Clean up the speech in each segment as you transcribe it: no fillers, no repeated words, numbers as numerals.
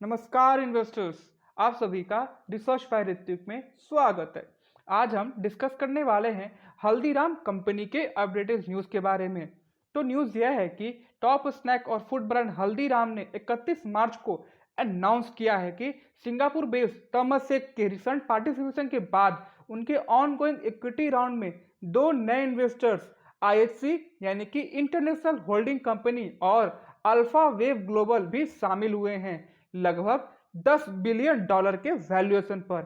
नमस्कार इन्वेस्टर्स, आप सभी का रिसर्च बाय ऋत्विक में स्वागत है। आज हम डिस्कस करने वाले हैं हल्दीराम कंपनी के अपडेटेड न्यूज़ के बारे में। तो न्यूज़ यह है कि टॉप स्नैक और फूड ब्रांड हल्दीराम ने 31 मार्च को अनाउंस किया है कि सिंगापुर बेस्ड तमसेक के रिसेंट पार्टिसिपेशन के बाद उनके ऑनगोइंग इक्विटी राउंड में दो नए इन्वेस्टर्स आईएचसी यानी कि इंटरनेशनल होल्डिंग कंपनी और अल्फा वेव ग्लोबल भी शामिल हुए हैं, लगभग $10 बिलियन के वैल्यूएशन पर।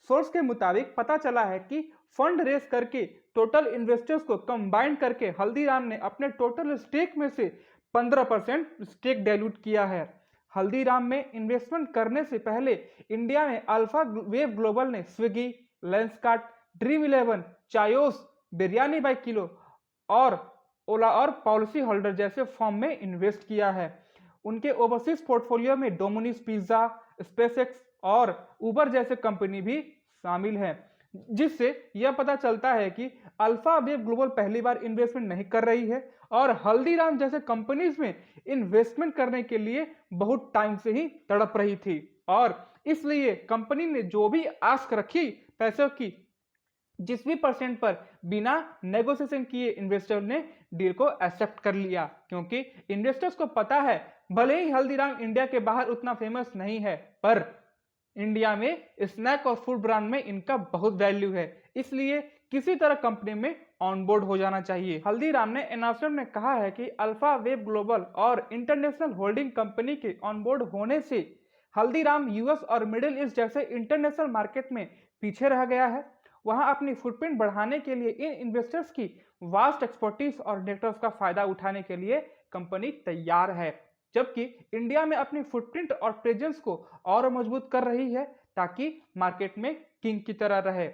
सोर्स के मुताबिक पता चला है कि फंड रेस करके टोटल इन्वेस्टर्स को कंबाइन करके हल्दीराम ने अपने टोटल स्टेक में से 15% स्टेक डाइल्यूट किया है। हल्दीराम में इन्वेस्टमेंट करने से पहले इंडिया में अल्फा वेव ग्लोबल ने Swiggy, Lenskart, dream 11, Chaayos, biryani by kilo और ओला और पॉलिसी होल्डर जैसे फर्म में इन्वेस्ट किया है। उनके ओवरसीज पोर्टफोलियो में डोमिनोज पिज्जा, स्पेसएक्स और उबर जैसे कंपनी भी शामिल हैं, जिससे यह पता चलता है कि अल्फा वेव ग्लोबल पहली बार इन्वेस्टमेंट नहीं कर रही है और हल्दीराम जैसे कंपनीज में इन्वेस्टमेंट करने के लिए बहुत टाइम से ही तड़प रही थी और इसलिए कंपनी ने जो भी आस्क रखी पैसों की, जिस भी परसेंट पर बिना नेगोशिएशन किए इन्वेस्टर ने डील को एक्सेप्ट कर लिया, क्योंकि इन्वेस्टर्स को पता है भले ही हल्दीराम इंडिया के बाहर उतना फेमस नहीं है, पर इंडिया में स्नैक और फूड ब्रांड में इनका बहुत वैल्यू है, इसलिए किसी तरह कंपनी में ऑनबोर्ड हो जाना चाहिए। हल्दीराम ने अनाउंसमेंट में कहा है कि अल्फा वेव ग्लोबल और इंटरनेशनल होल्डिंग कंपनी के ऑनबोर्ड होने से हल्दीराम यूएस और मिडिल ईस्ट जैसे इंटरनेशनल मार्केट में पीछे रह गया है। वहां अपनी फुटप्रिंट बढ़ाने के लिए इन इन्वेस्टर्स की वास्ट एक्सपर्टीज और नेटवर्क का फायदा उठाने के लिए कंपनी तैयार है, जबकि इंडिया में अपनी फुटप्रिंट और प्रेजेंस को और मजबूत कर रही है ताकि मार्केट में किंग की तरह रहे।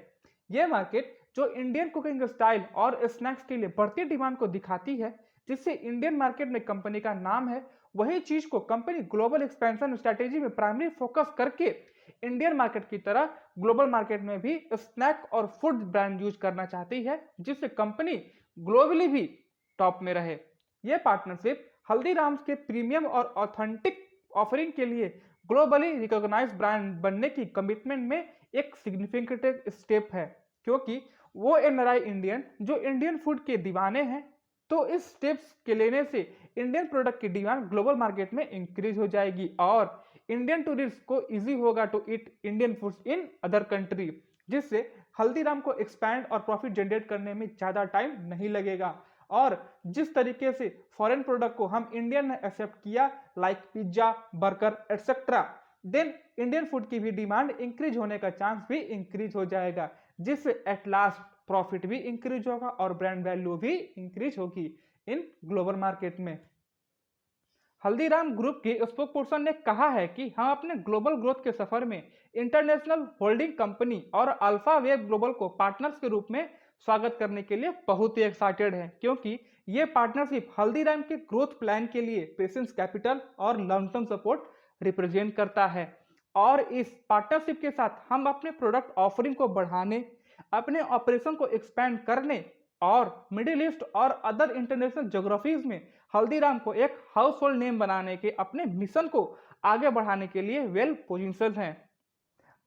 यह मार्केट जो इंडियन कुकिंग स्टाइल और स्नैक्स के लिए बढ़ती डिमांड को दिखाती है, जिससे इंडियन मार्केट में कंपनी का नाम है, वही चीज को कंपनी ग्लोबल एक्सपेंशन स्ट्रेटेजी में प्राइमरी फोकस करके इंडियन मार्केट की तरह ग्लोबल मार्केट में भी स्नैक और फूड ब्रांड यूज करना चाहती है, जिससे कंपनी ग्लोबली भी टॉप में रहे। यह पार्टनरशिप हल्दीराम्स के प्रीमियम और ऑथेंटिक ऑफरिंग के लिए ग्लोबली रिकॉग्नाइज ब्रांड बनने की कमिटमेंट में एक सिग्निफिकेंट स्टेप है, क्योंकि वो एनआरआई इंडियन जो इंडियन फूड के दीवाने हैं, तो इस स्टेप्स के लेने से इंडियन प्रोडक्ट की डिमांड ग्लोबल मार्केट में इंक्रीज हो जाएगी और इंडियन टूरिस्ट को इजी होगा to eat Indian foods in other country, जिससे हल्दीराम को एक्सपैंड और प्रॉफिट जनरेट करने में ज़्यादा टाइम नहीं लगेगा। और जिस तरीके से फॉरेन प्रोडक्ट को हम इंडियन ने एक्सेप्ट किया, like pizza, burger etcetera, then Indian food की भी डिमांड इंक्रीज होने का चांस भी इंक्रीज हो जाएगा, जिससे एट लास्ट प्रॉफिट भी इंक्रीज होगा और ब्रांड वैल्यू भी इंक्रीज होगी इन ग्लोबल मार्केट में। हल्दीराम ग्रुप के स्पोक पर्सन ने कहा है कि हम अपने ग्लोबल ग्रोथ के सफर में इंटरनेशनल होल्डिंग कंपनी और अल्फा वेव ग्लोबल को पार्टनर्स के रूप में स्वागत करने के लिए बहुत ही एक्साइटेड हैं, क्योंकि ये पार्टनरशिप हल्दीराम के ग्रोथ प्लान के लिए पेशेंस कैपिटल और लॉन्ग टर्म सपोर्ट रिप्रेजेंट करता है। और इस पार्टनरशिप के साथ हम अपने प्रोडक्ट ऑफरिंग को बढ़ाने, अपने ऑपरेशन को एक्सपैंड करने और मिडिल ईस्ट और अदर इंटरनेशनल ज्योग्राफीज में हल्दीराम को एक हाउस होल्ड नेम बनाने के अपने मिशन को आगे बढ़ाने के लिए वेल पोजिशन्ड हैं।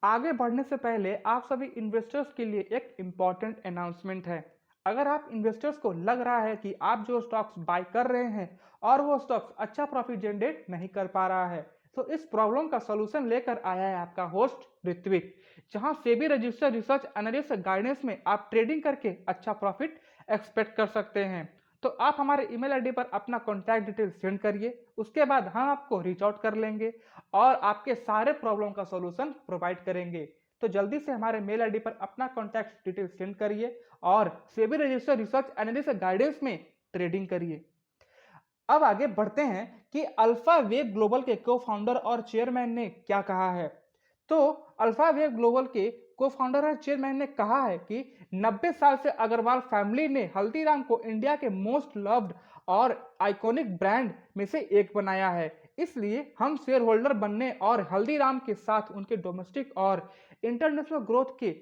आगे बढ़ने से पहले आप सभी इन्वेस्टर्स के लिए एक इम्पॉर्टेंट अनाउंसमेंट है। अगर आप इन्वेस्टर्स को लग रहा है कि आप जो स्टॉक्स बाय कर रहे हैं और वो स्टॉक्स अच्छा प्रॉफिट जनरेट नहीं कर पा रहा है, तो इस प्रॉब्लम का सलूशन लेकर आया है आपका होस्ट ऋत्विक, जहां SEBI registered research analyst guidance में आप ट्रेडिंग करके अच्छा प्रॉफिट एक्सपेक्ट कर सकते हैं। तो आप हमारे ईमेल आईडी पर अपना कॉन्टैक्ट डिटेल सेंड करिए, उसके बाद हम आपको रीच आउट कर लेंगे और आपके सारे प्रॉब्लम का सॉल्यूशन प्रोवाइड करेंगे। तो जल्दी से हमारे मेल आईडी पर अपना कॉन्टैक्ट डिटेल सेंड करिए और SEBI registered research analyst guidance में ट्रेडिंग करिए। अब आगे बढ़ते हैं कि अल्फा वेव ग्लोबल के को फाउंडर और चेयरमैन ने क्या कहा है। तो अल्फा वेव ग्लोबल के को फाउंडर और चेयरमैन ने कहा है कि 90 साल से अग्रवाल फैमिली ने हल्दीराम को इंडिया के मोस्ट लव्ड और आइकॉनिक ब्रांड में से एक बनाया है, इसलिए हम शेयर होल्डर बनने और हल्दीराम के साथ उनके डोमेस्टिक और इंटरनेशनल ग्रोथ के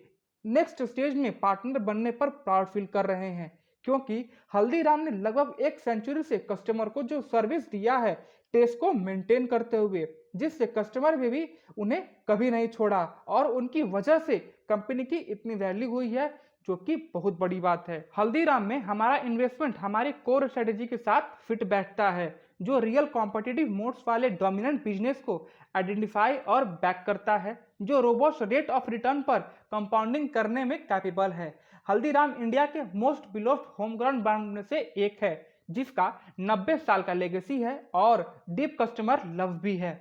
नेक्स्ट स्टेज में पार्टनर बनने पर प्राउड फील कर रहे हैं, क्योंकि हल्दीराम ने लगभग एक सेंचुरी से कस्टमर को जो सर्विस दिया है टेस्ट को मेंटेन करते हुए, जिससे कस्टमर ने भी उन्हें कभी नहीं छोड़ा और उनकी वजह से कंपनी की इतनी वैल्यू हुई है, जो कि बहुत बड़ी बात है। हल्दीराम में हमारा इन्वेस्टमेंट हमारे कोर स्ट्रेटेजी के साथ फिट बैठता है, जो रियल कॉम्पिटिटिव मोड्स वाले डोमिनेंट बिजनेस को आइडेंटिफाई और बैक करता है, जो रोबोस्ट रेट ऑफ रिटर्न पर कंपाउंडिंग करने में कैपेबल है। हल्दीराम इंडिया के मोस्ट बिलोव्ड होम ग्राउंड ब्रांड में से एक है, जिसका 90 साल का लेगेसी है और डीप कस्टमर लव भी है।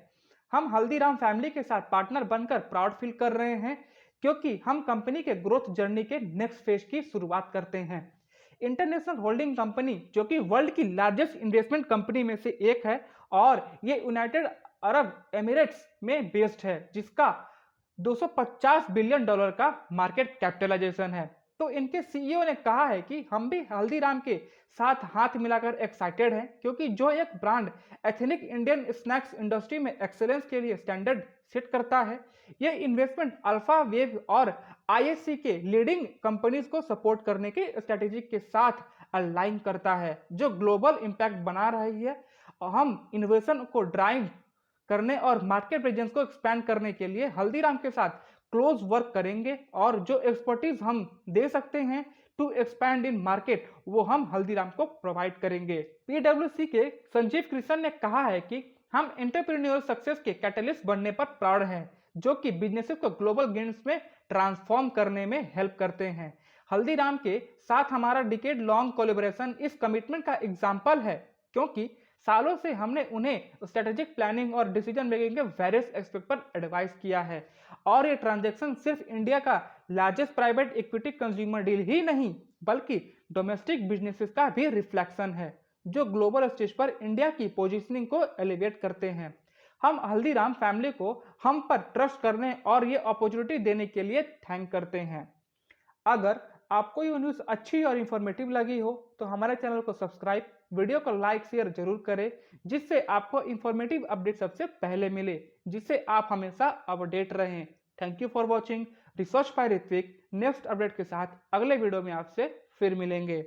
हम हल्दीराम फैमिली के साथ पार्टनर बनकर प्राउड फील कर रहे हैं, क्योंकि हम कंपनी के ग्रोथ जर्नी के नेक्स्ट फेज की शुरुआत करते हैं। इंटरनेशनल होल्डिंग कंपनी, जो कि वर्ल्ड की लार्जेस्ट इन्वेस्टमेंट कंपनी में से एक है और ये यूनाइटेड अरब एमिरेट्स में बेस्ड है, जिसका $250 बिलियन का मार्केट कैपिटलाइजेशन है। तो इनके सीईओ ने कहा है कि हम भी हल्दीराम के साथ हाथ मिलाकर एक्साइटेड हैं, क्योंकि जो एक brand ethnic Indian snacks industry में एक्सेलेंस के लिए स्टैंडर्ड सेट करता है, यह इन्वेस्टमेंट अल्फा वेव और आईएससी के लीडिंग कंपनीज को सपोर्ट करने के स्ट्रेटेजी के साथ अलाइन करता है, जो ग्लोबल इंपैक्ट बना रही है। और हम इनोवेशन को ड्राइव करने और मार्केट प्रेजेंस को एक्सपैंड करने के लिए हल्दीराम के साथ क्लोज वर्क करेंगे और जो एक्सपर्टीज हम दे सकते हैं टू एक्सपैंड इन मार्केट, वो हम हल्दीराम को प्रोवाइड करेंगे। पीडब्ल्यूसी के संजीव कृष्ण ने कहा है कि हम एंटरप्रेन्योर सक्सेस के कैटलिस्ट बनने पर प्राउड हैं, जो कि बिजनेसेस को ग्लोबल गेम्स में ट्रांसफॉर्म करने में हेल्प करते हैं। हल्दीराम के साथ हमारा डिकेड लॉन्ग कोलैबोरेशन इस कमिटमेंट का एग्जाम्पल है, क्योंकि सालों से हमने उन्हें स्ट्रेटेजिक प्लानिंग और डिसीजन मेकिंग के वेरियस एस्पेक्ट पर एडवाइस किया है। और ये ट्रांजैक्शन सिर्फ इंडिया का largest private equity consumer deal ही नहीं, बल्कि डोमेस्टिक बिजनेसेस का भी रिफ्लेक्शन है, जो ग्लोबल स्टेज पर इंडिया की पोजीशनिंग को एलिवेट करते हैं। हम हल्दीराम फैमिली को हम पर ट्रस्ट करने और ये अपॉर्चुनिटी देने के लिए थैंक करते हैं। अगर आपको ये न्यूज़ अच्छी और इन्फॉर्मेटिव लगी हो तो हमारे चैनल को सब्सक्राइब, वीडियो को लाइक शेयर जरूर करें, जिससे आपको इन्फॉर्मेटिव अपडेट सबसे पहले मिले, जिससे आप हमेशा अपडेट रहें। Thank you for watching research by Ritvik. Next update के साथ अगले वीडियो में आपसे फिर मिलेंगे।